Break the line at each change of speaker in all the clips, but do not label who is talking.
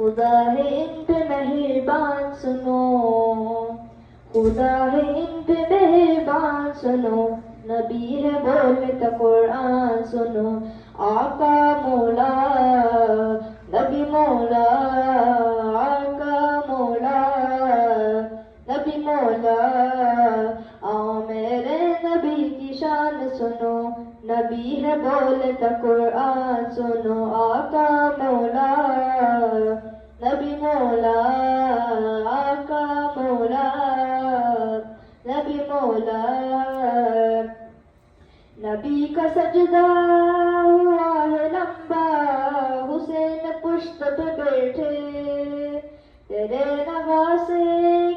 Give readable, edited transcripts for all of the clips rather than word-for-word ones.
خدا ہے ان پہ مہربان سنو، خدا ہے ان پہ مہربان سنو، نبی ہے بولتا قرآن سنو، آقا مولا نبی مولا، آقا مولا نبی مولا، آؤ میرے نبی کی شان سنو، نبی ہے بولتا قرآن سنو، آقا مولا نبی مولا، آقا مولا نبی مولا، نبی کا سجدہ ہوا ہے لمبا، حسین پشت پہ بیٹھے، تیرے نواسے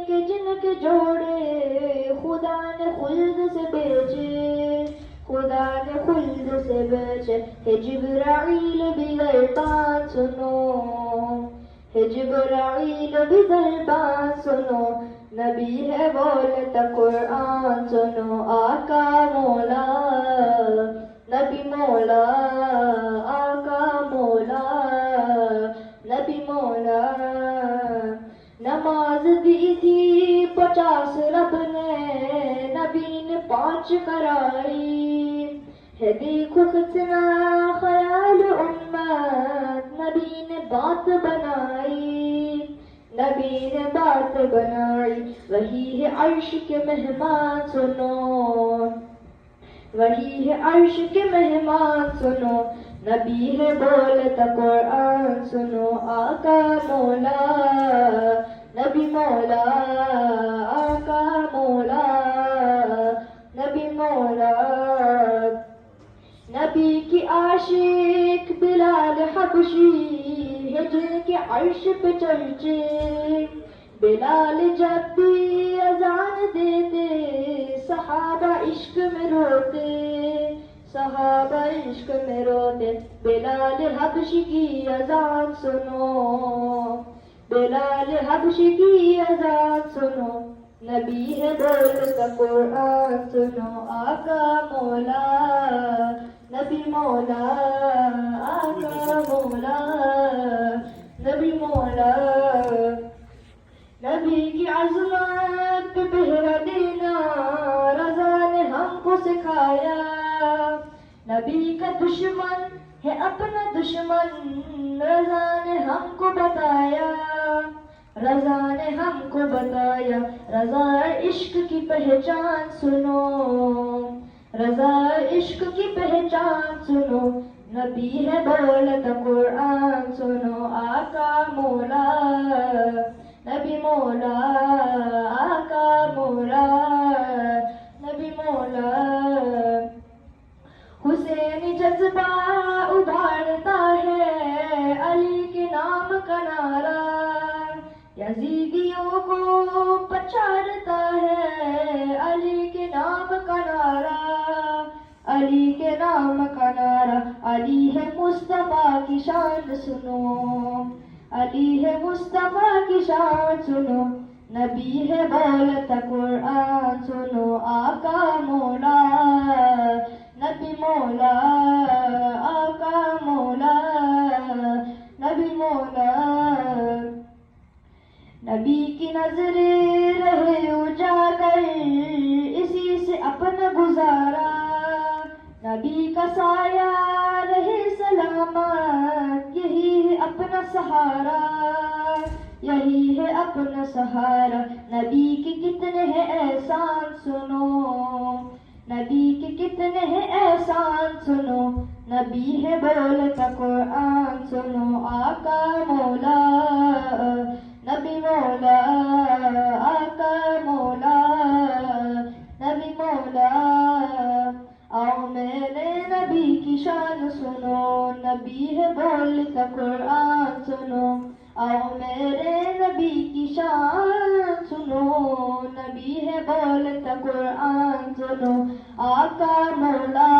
کے جن کے جوڑے خدا نے خلد سے بیچے، خدا نے خلد سے بیچے، ہے جبرائیل بھی دربان سنو، ہے جبرائیل بھی دربان سنو، نبی ہے بولتا قرآن سنو، آقا مولا نبی مولا، آقا مولا نبی مولا، نماز دی تھی 50 رب نے، نبی نے 5 کرائی، ہے دیکھو کتنا خیال امت، نبی نے بات بنائی، نبی نے بات بنائی، وہی ہے عرش کے مہمان سنو، وہی ہے عرش کے مہمان سنو، نبی ہے بولتا قرآن سنو، آقا مولا نبی مولا، آقا مولا نبی مولا، نبی کی عاشق بلال حبشی ہے جن کے عرش پہ چرچے، بلال جب بھی اذان دیتے صحابہ عشق میں روتے، صحابہ عشق میں روتے، بلال حبشی کی اذان سنو، بلال حبشی کی اذان سنو، نبی ہے بولتا قرآن سنو، آقا مولا نبی مولا، آقا مولا نبی مولا، نبی کی عظمت پہ پہرا دینا رضا نے ہم کو سکھایا، نبی کا دشمن ہے اپنا دشمن، رضا نے ہم کو بتایا، رضا نے ہم کو بتایا، رضا عشق کی پہچان سنو، رضا عشق کی پہچان سنو، نبی ہے بولتا قرآن سنو، آقا مولا نبی مولا، آقا مولا نبی مولا، حسینی جذبہ ابھارتا ہے علی کے نام کا نعرہ، یزیدیوں کو پچارتا ہے علی کے نام کا نعرہ، علی کے نام کا نعرہ، علی ہے مصطفیٰ کی شان سنو، علی ہے مصطفیٰ کی شان سنو، نبی ہے بولتا قرآن سنو، آقا مولا نبی مولا، آقا مولا نبی مولا، نبی کی نظریں رہے اجاگر اسی سے اپنا گزارا، نبی کا سایہ رہے سلامت یہی ہے اپنا سہارا، یہی ہے اپنا سہارا، نبی کے کتنے ہیں احسان سنو، نبی کے کتنے ہیں احسان سنو، نبی ہے بولتا قرآن سنو، آقا مولا نبی مولا، آقا مولا نبی مولا، آؤ میرے نبی کی شان سنو، نبی ہے بولتا قرآن سنو، آؤ میرے نبی کی شان سنو، نبی ہے بولتا قرآن سنو، آقا مولا